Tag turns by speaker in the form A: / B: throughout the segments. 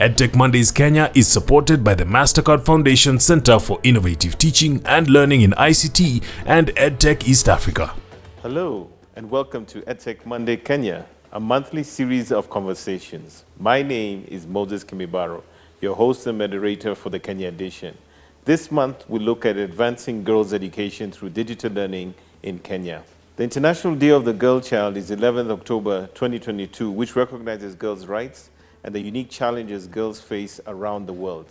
A: EdTech Mondays Kenya is supported by the MasterCard Foundation Center for Innovative Teaching and Learning in ICT and EdTech East Africa.
B: Hello and welcome to EdTech Monday Kenya, a monthly series of conversations. My name is Kemibaro, your host and moderator for the Kenya edition. This month, we look at advancing girls' education through digital learning in Kenya. The International Day of the Girl Child is 11th October 2022, which recognizes girls' rights and the unique challenges girls face around the world.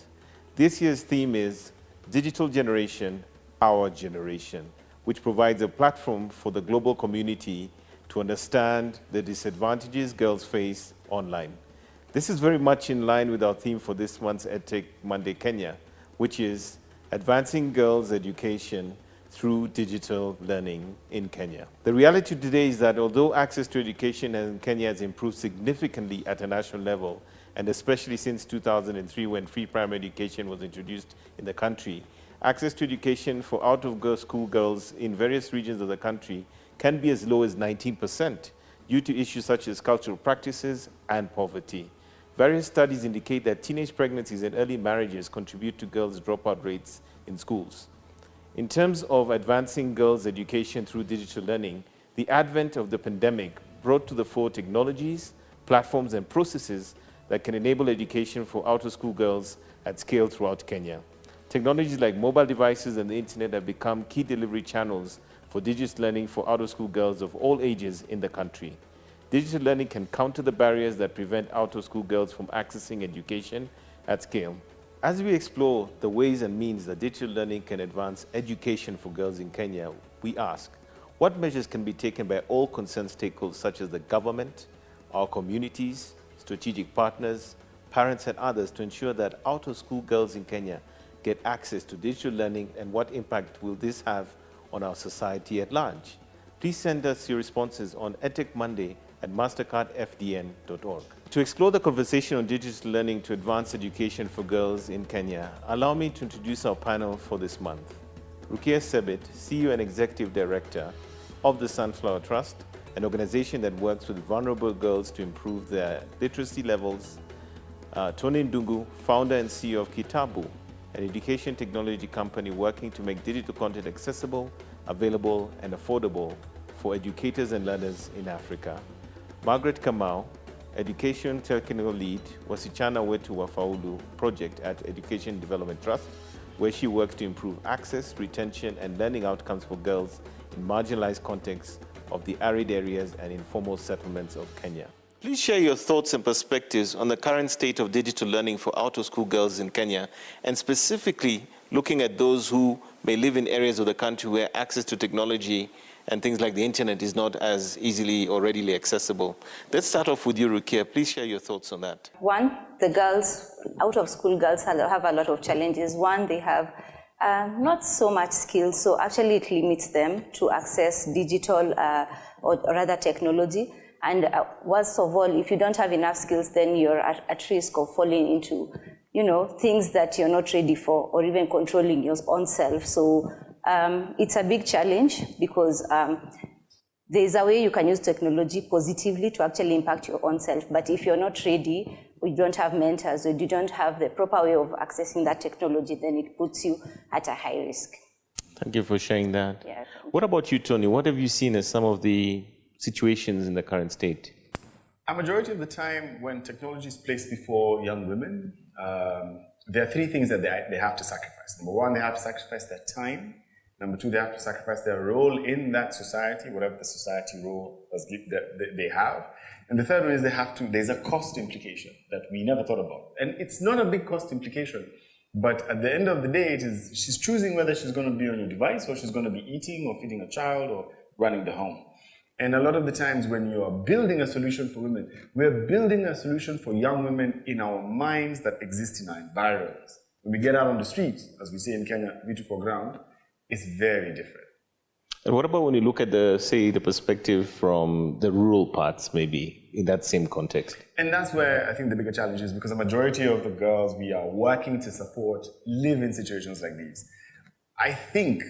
B: This year's theme is Digital Generation, Our Generation, which provides a platform for the global community to understand the disadvantages girls face online. This is very much in line with our theme for this month's EdTech Monday Kenya, which is Advancing Girls' Education through Digital Learning in Kenya. The reality today is that although access to education in Kenya has improved significantly at a national level, and especially since 2003 when free primary education was introduced in the country, access to education for out-of-school girls in various regions of the country can be as low as 19% due to issues such as cultural practices and poverty. Various studies indicate that teenage pregnancies and early marriages contribute to girls' dropout rates in schools. In terms of advancing girls' education through digital learning, the advent of the pandemic brought to the fore technologies, platforms, and processes that can enable education for out-of-school girls at scale throughout Kenya. Technologies like mobile devices and the internet have become key delivery channels for digital learning for out-of-school girls of all ages in the country. Digital learning can counter the barriers that prevent out-of-school girls from accessing education at scale. As we explore the ways and means that digital learning can advance education for girls in Kenya, we ask, what measures can be taken by all concerned stakeholders such as the government, our communities, strategic partners, parents and others to ensure that out-of-school girls in Kenya get access to digital learning, and what impact will this have on our society at large? Please send us your responses on edtechmonday@mastercardfdn.org. To explore the conversation on digital learning to advance education for girls in Kenya, allow me to introduce our panel for this month. Rukia Sebit, CEO and Executive Director of the Sunflower Trust, an organization that works with vulnerable girls to improve their literacy levels. Tonee Ndungu, founder and CEO of Kytabu, an education technology company working to make digital content accessible, available, and affordable for educators and learners in Africa. Margaret Kamau, Education Technical Lead, Wasichana Wetu Wafaulu project at Education Development Trust, where she works to improve access, retention, and learning outcomes for girls in marginalized contexts of the arid areas and informal settlements of Kenya. Please share your thoughts and perspectives on the current state of digital learning for out-of-school girls in Kenya, and specifically looking at those who may live in areas of the country where access to technology and things like the internet is not as easily or readily accessible. Let's start off with you, Rukia. Please share your thoughts on that.
C: One, the girls, out-of-school girls have a lot of challenges. One, they have not so much skills, so actually it limits them to access digital or rather technology. And worst of all, if you don't have enough skills, then you're at risk of falling into, things that you're not ready for, or even controlling your own self. So it's a big challenge because there's a way you can use technology positively to actually impact your own self. But if you're not ready, or you don't have mentors, or you don't have the proper way of accessing that technology, then it puts you at a high risk.
B: Thank you for sharing that.
C: Yeah.
B: What about you, Tonee? What have you seen as some of the situations in the current state?
D: A majority of the time when technology is placed before young women, there are three things that they have to sacrifice. Number one, they have to sacrifice their time. Number two, they have to sacrifice their role in that society, whatever the society role they have. And the third one is there's a cost implication that we never thought about. And it's not a big cost implication, but at the end of the day, she's choosing whether she's going to be on your device, or she's going to be eating or feeding a child or running the home. And a lot of the times when you are building a solution for women, we're building a solution for young women in our minds that exist in our environments. When we get out on the streets, as we say in Kenya, beautiful ground, it's very different.
B: And what about when you look at the perspective from the rural parts, maybe, in that same context?
D: And that's where I think the bigger challenge is, because a majority of the girls we are working to support live in situations like these. I think,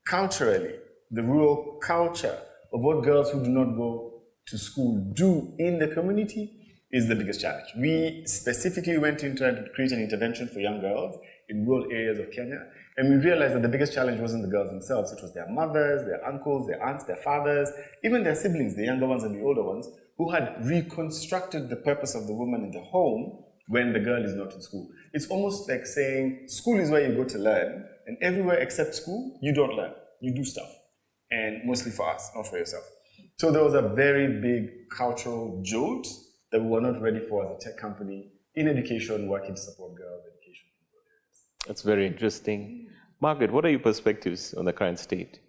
D: culturally, the rural culture of what girls who do not go to school do in the community is the biggest challenge. We specifically went in trying to create an intervention for young girls in rural areas of Kenya, and we realized that the biggest challenge wasn't the girls themselves, it was their mothers, their uncles, their aunts, their fathers, even their siblings, the younger ones and the older ones, who had reconstructed the purpose of the woman in the home when the girl is not in school. It's almost like saying school is where you go to learn, and everywhere except school, you don't learn, you do stuff. And mostly for us, not for yourself. So there was a very big cultural jolt that we were not ready for as a tech company in education, working to support girls' education.
B: That's very interesting. Margaret, what are your perspectives on the current state?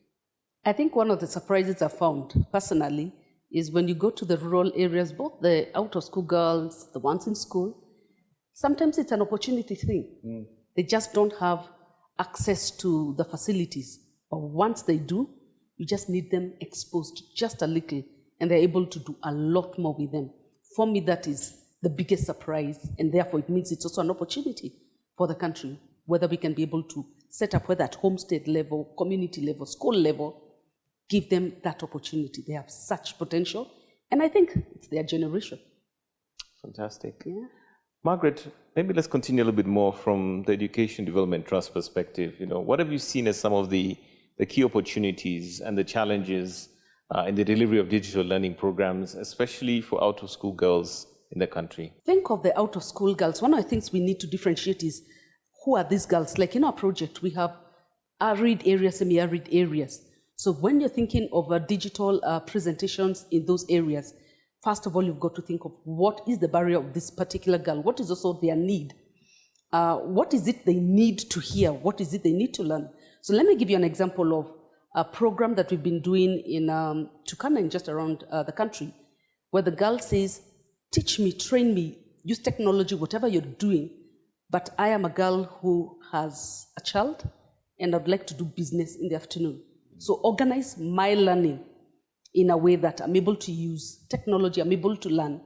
E: I think one of the surprises I found personally is when you go to the rural areas, both the out-of-school girls, the ones in school, sometimes it's an opportunity thing. They just don't have access to the facilities. But once they do, you just need them exposed just a little, and they're able to do a lot more with them. For me, that is the biggest surprise, and therefore it means it's also an opportunity for the country, whether we can be able to set up, whether at homestead level, community level, school level, give them that opportunity. They have such potential, and I think it's their generation.
B: Fantastic.
E: Yeah.
B: Margaret, maybe let's continue a little bit more from the Education Development Trust perspective. What have you seen as some of the key opportunities and the challenges in the delivery of digital learning programs, especially for out-of-school girls in the country?
E: Think of the out-of-school girls. One of the things we need to differentiate is who are these girls? Like in our project, we have arid areas, semi-arid areas. So when you're thinking of digital presentations in those areas, first of all, you've got to think of what is the barrier of this particular girl? What is also their need? What is it they need to hear? What is it they need to learn? So let me give you an example of a program that we've been doing in Turkana and just around the country, where the girl says, teach me, train me, use technology, whatever you're doing, but I am a girl who has a child and I'd like to do business in the afternoon. So organize my learning in a way that I'm able to use technology, I'm able to learn,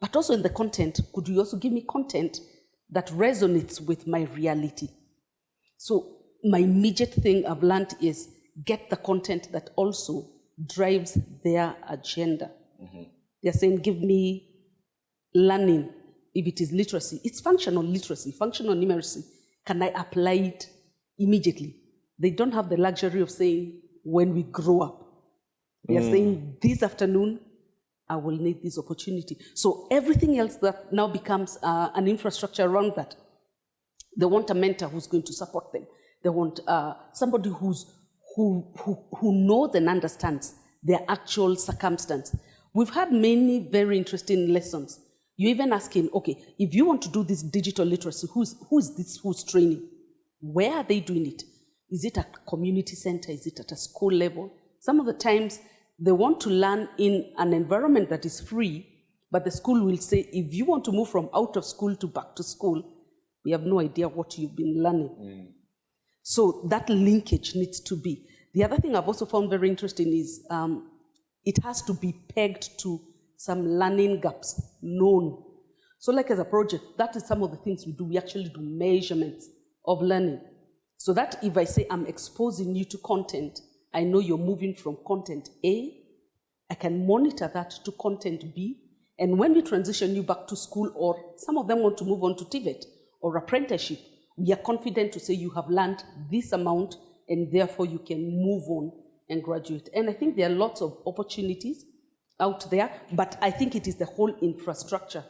E: but also in the content, could you also give me content that resonates with my reality? So my immediate thing I've learned is get the content that also drives their agenda. They're saying, give me learning. If it is literacy, it's functional literacy, functional numeracy. Can I apply it immediately? They don't have the luxury of saying, when we grow up. They're saying, this afternoon, I will need this opportunity. So everything else that now becomes an infrastructure around that. They want a mentor who's going to support them. They want somebody who knows and understands their actual circumstance. We've had many very interesting lessons. You're even asking, okay, if you want to do this digital literacy, who's training? Where are they doing it? Is it at a community center? Is it at a school level? Some of the times they want to learn in an environment that is free, but the school will say, if you want to move from out of school to back to school, we have no idea what you've been learning. So that linkage needs to be. The other thing I've also found very interesting is it has to be pegged to some learning gaps known. So like as a project, that is some of the things we do. We actually do measurements of learning. So that if I say I'm exposing you to content, I know you're moving from content A, I can monitor that to content B, and when we transition you back to school, or some of them want to move on to TVET or apprenticeship, we are confident to say you have learned this amount and therefore you can move on and graduate. And I think there are lots of opportunities out there, but I think it is the whole infrastructure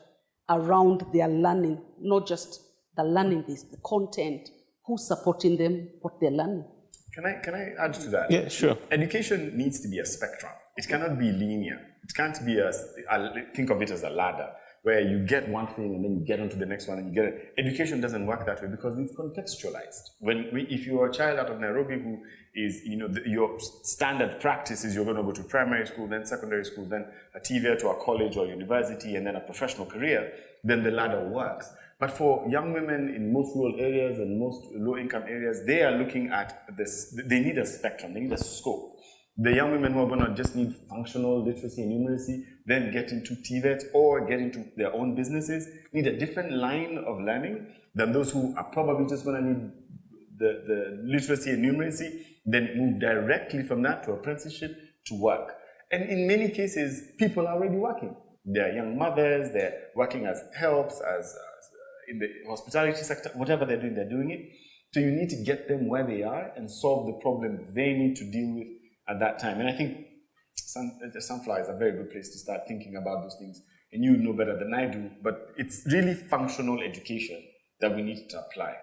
E: around their learning, not just the learning, this, the content, who's supporting them, what they're learning.
D: Can I add to that?
B: Yeah, sure.
D: Education needs to be a spectrum. It cannot be linear. It can't be think of it as a ladder, where you get one thing and then you get onto the next one and you get it. Education doesn't work that way because it's contextualized. If you're a child out of Nairobi who is, your standard practice is you're going to go to primary school, then secondary school, then a TVET to a college or university, and then a professional career, then the ladder works. But for young women in most rural areas and most low-income areas, they are looking at this. They need a spectrum. They need a scope. The young women who are going to just need functional literacy and numeracy, then get into TVET or get into their own businesses, need a different line of learning than those who are probably just going to need the literacy and numeracy, then move directly from that to apprenticeship to work. And in many cases, people are already working. They're young mothers, they're working as helps, as in the hospitality sector, whatever they're doing it. So you need to get them where they are and solve the problem they need to deal with at that time. And I think Sunflower is a very good place to start thinking about those things. And you know better than I do, but it's really functional education that we need to apply.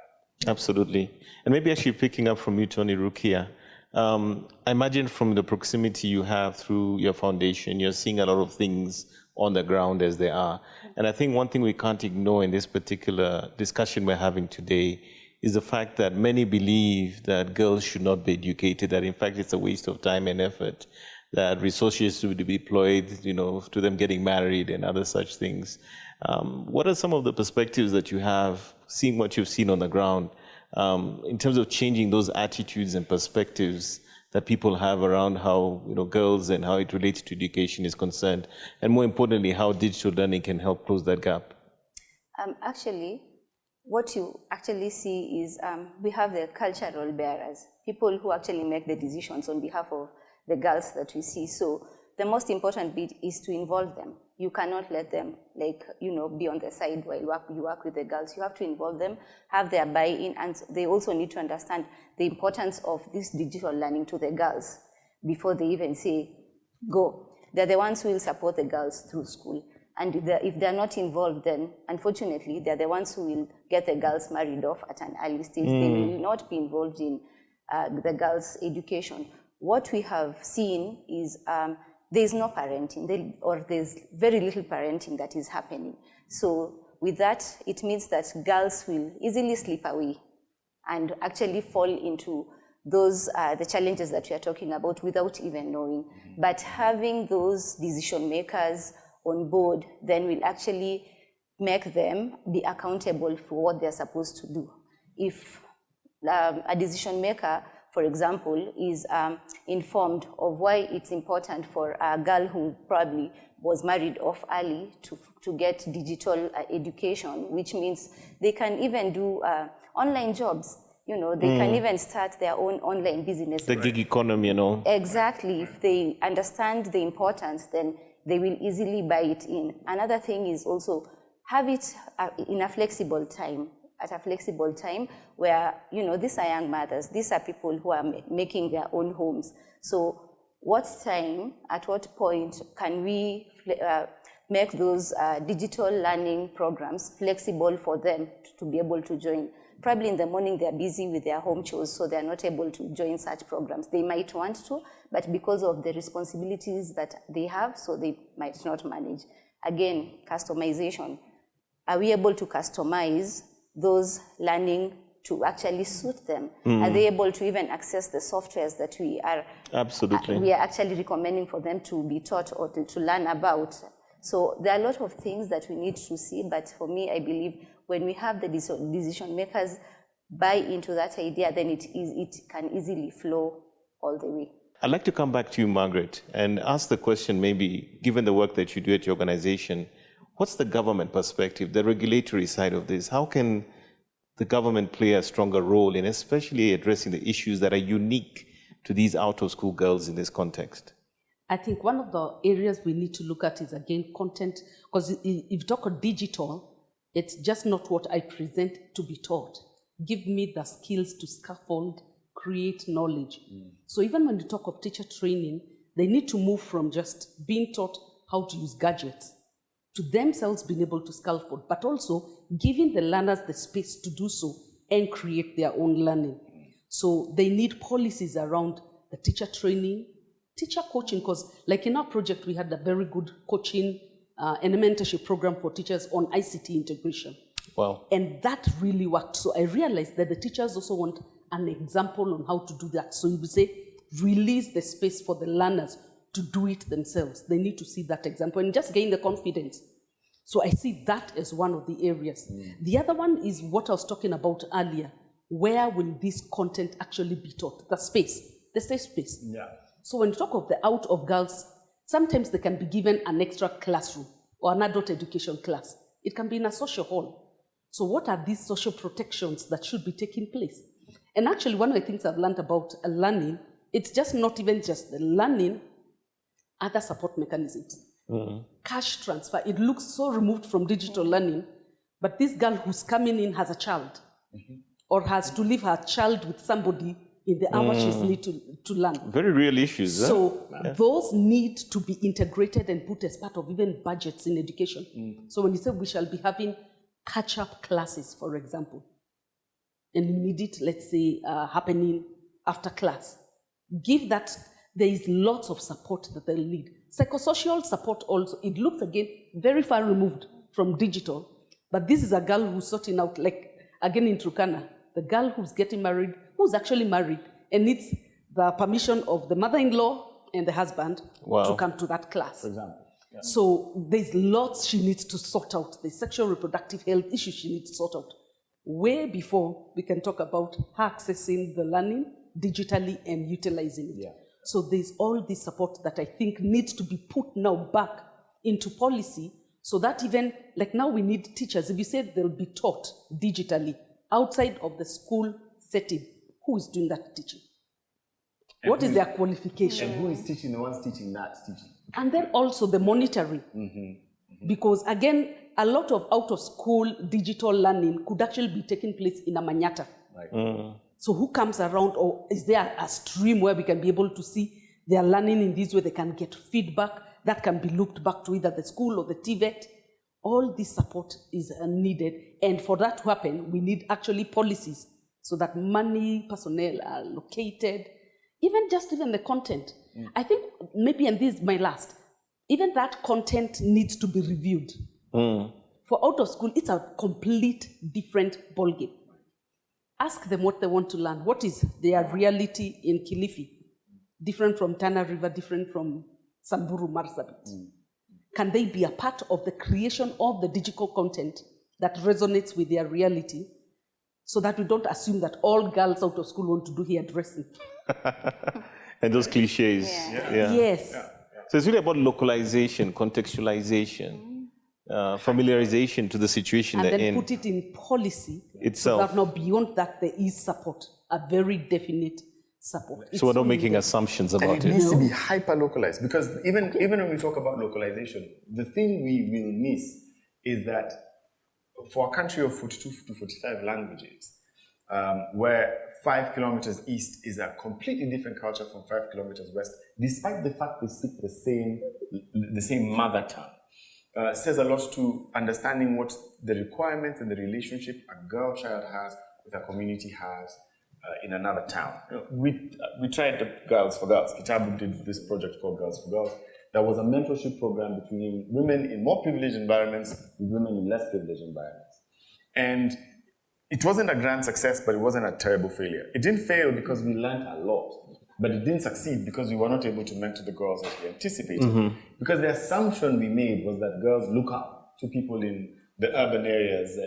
B: Absolutely. And maybe actually picking up from you, Tonee, Rukia, I imagine from the proximity you have through your foundation, you're seeing a lot of things on the ground as they are. And I think one thing we can't ignore in this particular discussion we're having today is the fact that many believe that girls should not be educated, that in fact it's a waste of time and effort, that resources should be deployed, to them getting married and other such things. What are some of the perspectives that you have, seeing what you've seen on the ground, in terms of changing those attitudes and perspectives that people have around how girls and how it relates to education is concerned, and more importantly, how digital learning can help close that gap?
C: Actually, what you actually see is we have the cultural bearers, people who actually make the decisions on behalf of the girls that we see. So the most important bit is to involve them. You cannot let them be on the side while you work with the girls. You have to involve them, have their buy-in, and they also need to understand the importance of this digital learning to the girls before they even say, go. They're the ones who will support the girls through school. And if they're not involved, then unfortunately, they're the ones who will get the girls married off at an early stage. They will not be involved in the girls' education. What we have seen is there's no parenting, or there's very little parenting that is happening. So with that, it means that girls will easily slip away and actually fall into those the challenges that we are talking about without even knowing. But having those decision makers on board then will actually make them be accountable for what they're supposed to do. If a decision maker, for example, is informed of why it's important for a girl who probably was married off early to get digital education, which means they can even do online jobs. They can even start their own online business.
B: The gig economy,
C: Exactly. If they understand the importance, then they will easily buy it in. Another thing is also have it in a flexible time. At a flexible time where, these are young mothers, these are people who are making their own homes. So what time, at what point can we make those digital learning programs flexible for them to be able to join? Probably in the morning they're busy with their home chores, so they're not able to join such programs. They might want to, but because of the responsibilities that they have, so they might not manage. Again, customization. Are we able to customize those learning to actually suit them? Are they able to even access the softwares that we are actually recommending for them to be taught or to learn about? So there are a lot of things that we need to see, but for me, I believe when we have the decision makers buy into that idea, then it can easily flow all the way.
B: I'd like to come back to you, Margaret, and ask the question, maybe, given the work that you do at your organization, what's the government perspective, the regulatory side of this? How can the government play a stronger role in especially addressing the issues that are unique to these out-of-school girls in this context?
E: I think one of the areas we need to look at is, again, content, because if you talk of digital, it's just not what I present to be taught. Give me the skills to scaffold, create knowledge. So even when you talk of teacher training, they need to move from just being taught how to use gadgets to themselves being able to scaffold, but also giving the learners the space to do so and create their own learning. So they need policies around the teacher training, teacher coaching, because like in our project, we had a very good coaching and a mentorship program for teachers on ICT integration.
B: Wow.
E: And that really worked. So I realized that the teachers also want an example on how to do that. So you would say, release the space for the learners to do it themselves. They need to see that example and just gain the confidence. So I see that as one of the areas. The other one is what I was talking about earlier. Where will this content actually be taught? The space, the safe space.
D: Yeah.
E: So when you talk of the out of girls, sometimes they can be given an extra classroom or an adult education class. It can be in a social hall. So what are these social protections that should be taking place? And actually, one of the things I've learned about learning, it's just not even just the learning, other support mechanisms. cash transfer. It looks so removed from digital learning, but this girl who's coming in has a child or has to leave her child with somebody in the hour she's need to learn.
B: Very real issues.
E: So those need to be integrated and put as part of even budgets in education. So when you say we shall be having catch-up classes, for example, and we need it, let's say, happening after class, give that, there is lots of support that they'll need. Psychosocial support also, it looks again very far removed from digital, but this is a girl who's sorting out, like again in Turkana, the girl who's getting married, who's actually married and needs the permission of the mother-in-law and the husband to come to that class.
D: For example. Yeah.
E: So there's lots she needs to sort out. The sexual reproductive health issues she needs to sort out. Way before we can talk about her accessing the learning digitally and utilizing it.
D: Yeah.
E: So there's all this support that I think needs to be put now back into policy so that even, like now we need teachers. If you said they'll be taught digitally outside of the school setting, who is doing that teaching?
D: And
E: what is their qualification?
D: And who is teaching the ones teaching that teaching?
E: And then also the monitoring. Because again, a lot of out-of-school digital learning could actually be taking place in a manyatta.
D: Right.
E: So who comes around, or is there a stream where we can be able to see they are learning in this way, they can get feedback that can be looked back to either the school or the TVET? All this support is needed. And for that to happen, we need actually policies so that money, personnel are located, even the content. I think maybe, and this is my last, even that content needs to be reviewed. For out of school, it's a complete different ballgame. Ask them what they want to learn. What is their reality in Kilifi? Different from Tana River, different from Samburu Marsabit. Can they be a part of the creation of the digital content that resonates with their reality so that we don't assume that all girls out of school want to do hairdressing?
B: And those cliches.
E: Yes.
B: So it's really about localization, contextualization, familiarization to the situation
E: and
B: they're
E: then
B: in.
E: put it in policy
B: itself.
E: So that now beyond that there is support, a very definite support.
B: So we're not making assumptions about
D: and it needs to be hyper-localized, because even when we talk about localization, the thing we will miss is that for a country of 42 to 45 languages, where 5 kilometers east is a completely different culture from 5 kilometers west, despite the fact they speak the same mother tongue, says a lot to understanding what the requirements and the relationship a girl child has with a community has in another town. We tried the Girls for Girls. Kytabu did this project called Girls for Girls. There was a mentorship program between women in more privileged environments with women in less privileged environments. And it wasn't a grand success, but it wasn't a terrible failure. It didn't fail because we learned a lot, but it didn't succeed because we were not able to mentor the girls as we anticipated. Because the assumption we made was that girls look up to people in the urban areas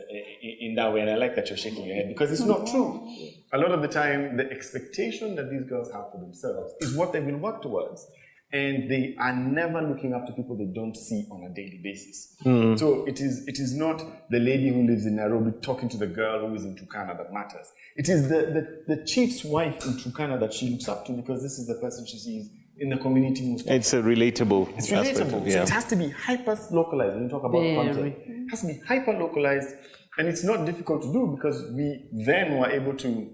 D: in that way, and I like that you're shaking your head, because it's not true. A lot of the time, the expectation that these girls have for themselves is what they will work towards. And they are never looking up to people they don't see on a daily basis. So it is not the lady who lives in Nairobi talking to the girl who is in Turkana that matters. It is the chief's wife in Turkana that she looks up to, because this is the person she sees in the community most often.
B: It's a relatable.
D: It's relatable. So it has to be hyper-localized when you talk about content. It has to be hyper-localized, and it's not difficult to do because we then were able to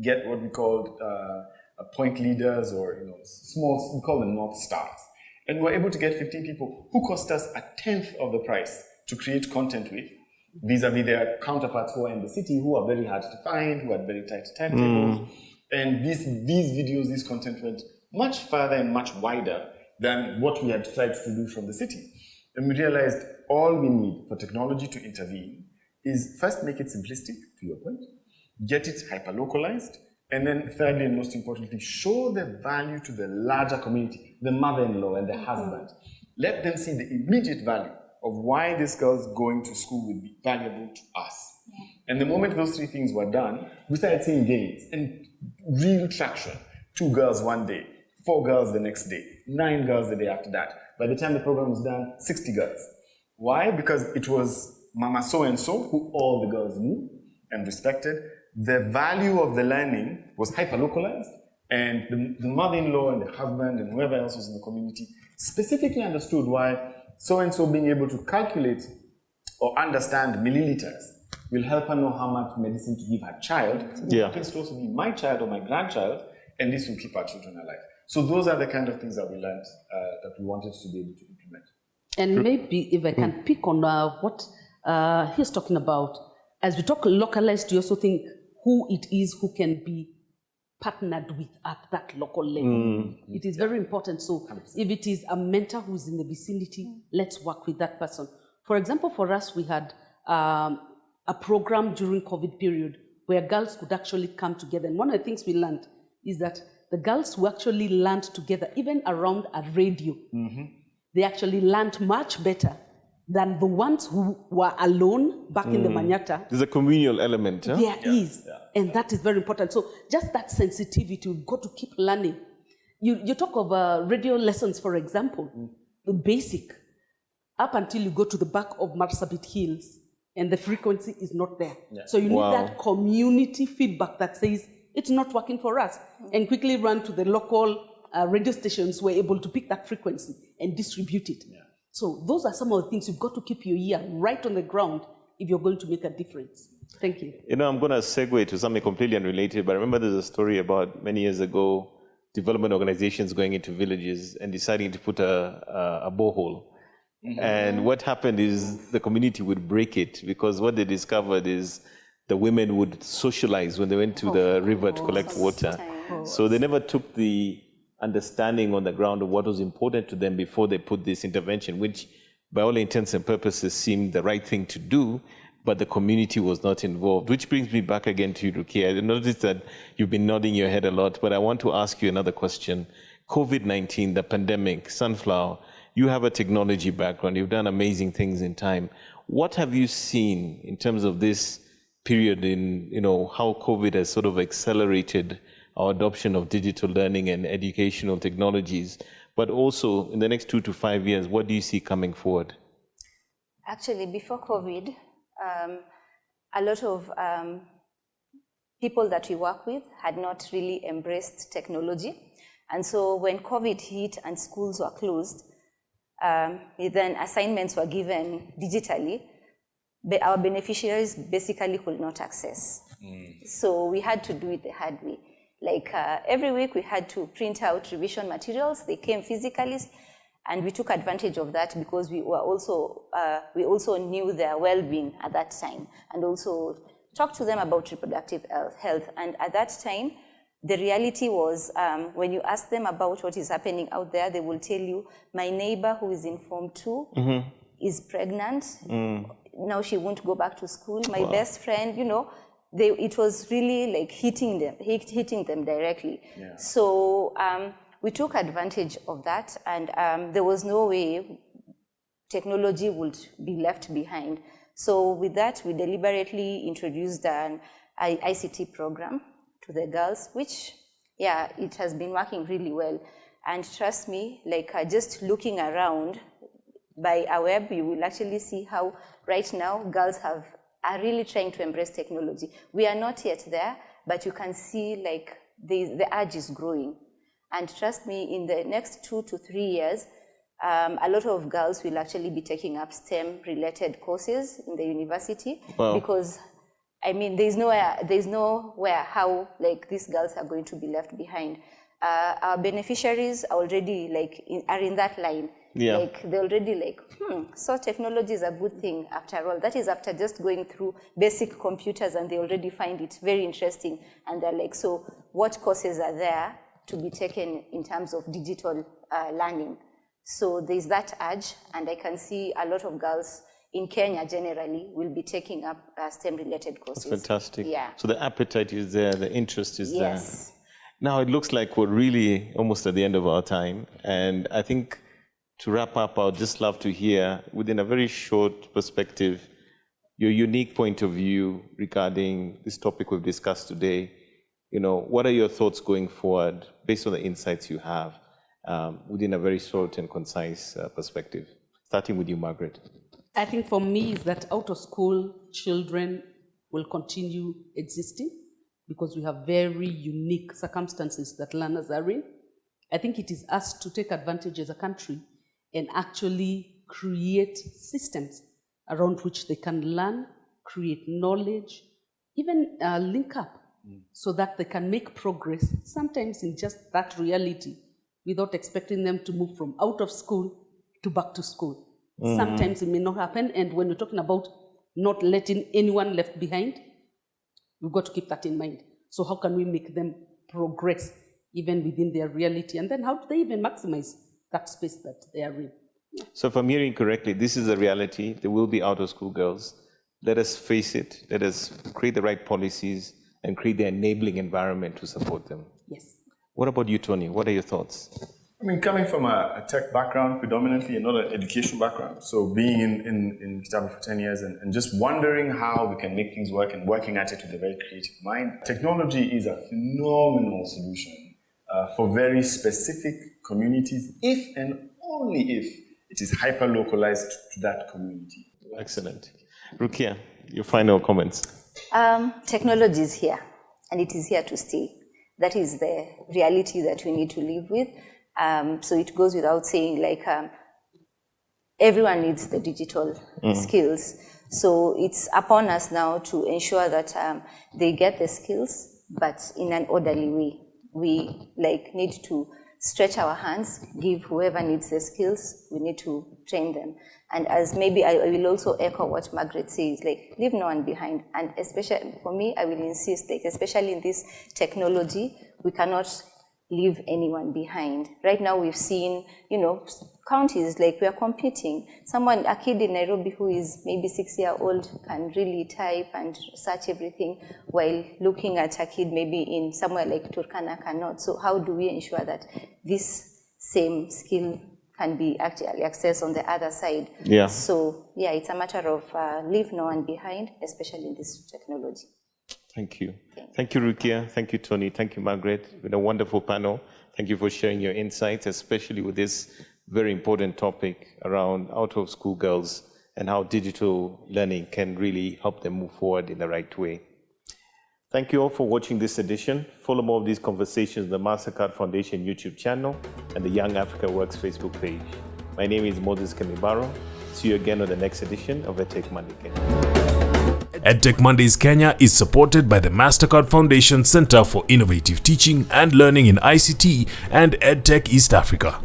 D: get what we called point leaders, or small, we call them North Stars. And we're able to get 15 people who cost us a tenth of the price to create content with, vis-a-vis their counterparts who are in the city, who are very hard to find, who had very tight timetables. And these videos, this content went much further and much wider than what we had tried to do from the city. And we realized all we need for technology to intervene is first make it simplistic, to your point, get it hyper-localized, and then thirdly and most importantly, show the value to the larger community, the mother-in-law and the husband. Let them see the immediate value of why this girl's going to school will be valuable to us. And the moment those three things were done, we started seeing gains and real traction. 2 girls one day, 4 girls the next day, 9 girls the day after that. By the time the program was done, 60 girls. Why? Because it was Mama so-and-so, who all the girls knew and respected. The value of the learning was hyper-localized, and the mother-in-law and the husband and whoever else was in the community specifically understood why so-and-so being able to calculate or understand milliliters will help her know how much medicine to give her child.
B: Yeah.
D: It happens to also be my child or my grandchild, and this will keep our children alive. So those are the kind of things that we learned that we wanted to be able to implement.
E: And maybe if I can pick on what he's talking about, as we talk localized, you also think who it is who can be partnered with at that local level. It is very important. So if it is a mentor who's in the vicinity, let's work with that person. For example, for us, we had a program during COVID period where girls could actually come together. And one of the things we learned is that the girls who actually learned together, even around a radio, they actually learned much better than the ones who were alone back in the Manyata.
B: There's a communal element, huh?
E: There is, and that is very important. So just that sensitivity, we've got to keep learning. You talk of radio lessons, for example, the basic, up until you go to the back of Marsabit Hills, and the frequency is not there. So you need that community feedback that says, it's not working for us, and quickly run to the local radio stations who are able to pick that frequency and distribute it. So those are some of the things you've got to keep your ear right on the ground if you're going to make a difference. Thank you.
B: You know, I'm going to segue to something completely unrelated, but I remember there's a story about many years ago, development organizations going into villages and deciding to put a borehole. And what happened is the community would break it, because what they discovered is the women would socialize when they went to the river to collect water. So they never took the understanding on the ground of what was important to them before they put this intervention, which by all intents and purposes seemed the right thing to do, but the community was not involved. Which brings me back again to you, Rukia. I noticed that you've been nodding your head a lot, but I want to ask you another question. COVID-19, the pandemic, Sunflower, you have a technology background. You've done amazing things in time. What have you seen in terms of this period in, how COVID has sort of accelerated our adoption of digital learning and educational technologies, but also in the next 2 to 5 years, what do you see coming forward?
C: Actually, before COVID, a lot of people that we work with had not really embraced technology. And so when COVID hit and schools were closed, then assignments were given digitally, but our beneficiaries basically could not access. So we had to do it the hard way. Like every week we had to print out revision materials. They came physically, and we took advantage of that because we also knew their well-being at that time, and also talked to them about reproductive health. And at that time, the reality was when you ask them about what is happening out there, they will tell you, my neighbor who is in Form 2 is pregnant. Now she won't go back to school. My best friend, it was really like hitting them directly. So we took advantage of that, and there was no way technology would be left behind. So with that, we deliberately introduced an ICT program to the girls, which, it has been working really well. And trust me, just looking around by our web, you will actually see how right now girls are really trying to embrace technology. We are not yet there, but you can see the urge is growing. And trust me, in the next 2 to 3 years, a lot of girls will actually be taking up STEM-related courses in the university. Because, there's nowhere how these girls are going to be left behind. Our beneficiaries are already are in that line. They're already so technology is a good thing after all. That is after just going through basic computers, and they already find it very interesting. And they're so what courses are there to be taken in terms of digital learning? So there's that urge, and I can see a lot of girls in Kenya generally will be taking up STEM-related courses.
B: That's fantastic.
C: Yeah.
B: So the appetite is there, the interest is there.
C: Yes.
B: Now it looks like we're really almost at the end of our time, and I think to wrap up, I'd just love to hear, within a very short perspective, your unique point of view regarding this topic we've discussed today. What are your thoughts going forward based on the insights you have within a very short and concise perspective? Starting with you, Margaret.
E: I think for me is that out of school children will continue existing because we have very unique circumstances that learners are in. I think it is us to take advantage as a country and actually create systems around which they can learn, create knowledge, even link up so that they can make progress, sometimes in just that reality, without expecting them to move from out of school to back to school. Sometimes it may not happen, and when we're talking about not letting anyone left behind, we've got to keep that in mind. So how can we make them progress even within their reality? And then how do they even maximize that space that they are in?
B: So if I'm hearing correctly, this is a reality. There will be out-of-school girls. Let us face it. Let us create the right policies and create the enabling environment to support them.
E: Yes.
B: What about you, Tonee? What are your thoughts?
D: I mean, coming from a tech background predominantly, and not an education background, so being in Kytabu for 10 years and just wondering how we can make things work and working at it with a very creative mind, technology is a phenomenal solution for very specific communities, if and only if it is hyper-localized to that community.
B: Excellent. Rukia, your final comments.
C: Technology is here, and it is here to stay. That is the reality that we need to live with. So it goes without saying, like, everyone needs the digital skills. So it's upon us now to ensure that they get the skills, but in an orderly way. We need to stretch our hands, give whoever needs the skills, we need to train them. And as maybe I will also echo what Margaret says, leave no one behind. And especially for me, I will insist, especially in this technology, we cannot leave anyone behind. Right now we've seen, counties, we are competing. A kid in Nairobi who is maybe 6-year-old can really type and search everything, while looking at a kid maybe in somewhere like Turkana cannot. So how do we ensure that this same skill can be actually accessed on the other side?
B: Yeah.
C: So yeah, it's a matter of leave no one behind, especially in this technology.
B: Thank you. Thank you, Rukia. Thank you, Tonee. Thank you, Margaret. It's been a wonderful panel. Thank you for sharing your insights, especially with this very important topic around out-of-school girls and how digital learning can really help them move forward in the right way. Thank you all for watching this edition. Follow more of these conversations on the MasterCard Foundation YouTube channel and the Young Africa Works Facebook page. My name is Kemibaro. See you again on the next edition of EdTech Monday Kenya.
A: EdTech Mondays Kenya is supported by the MasterCard Foundation Center for Innovative Teaching and Learning in ICT and EdTech East Africa.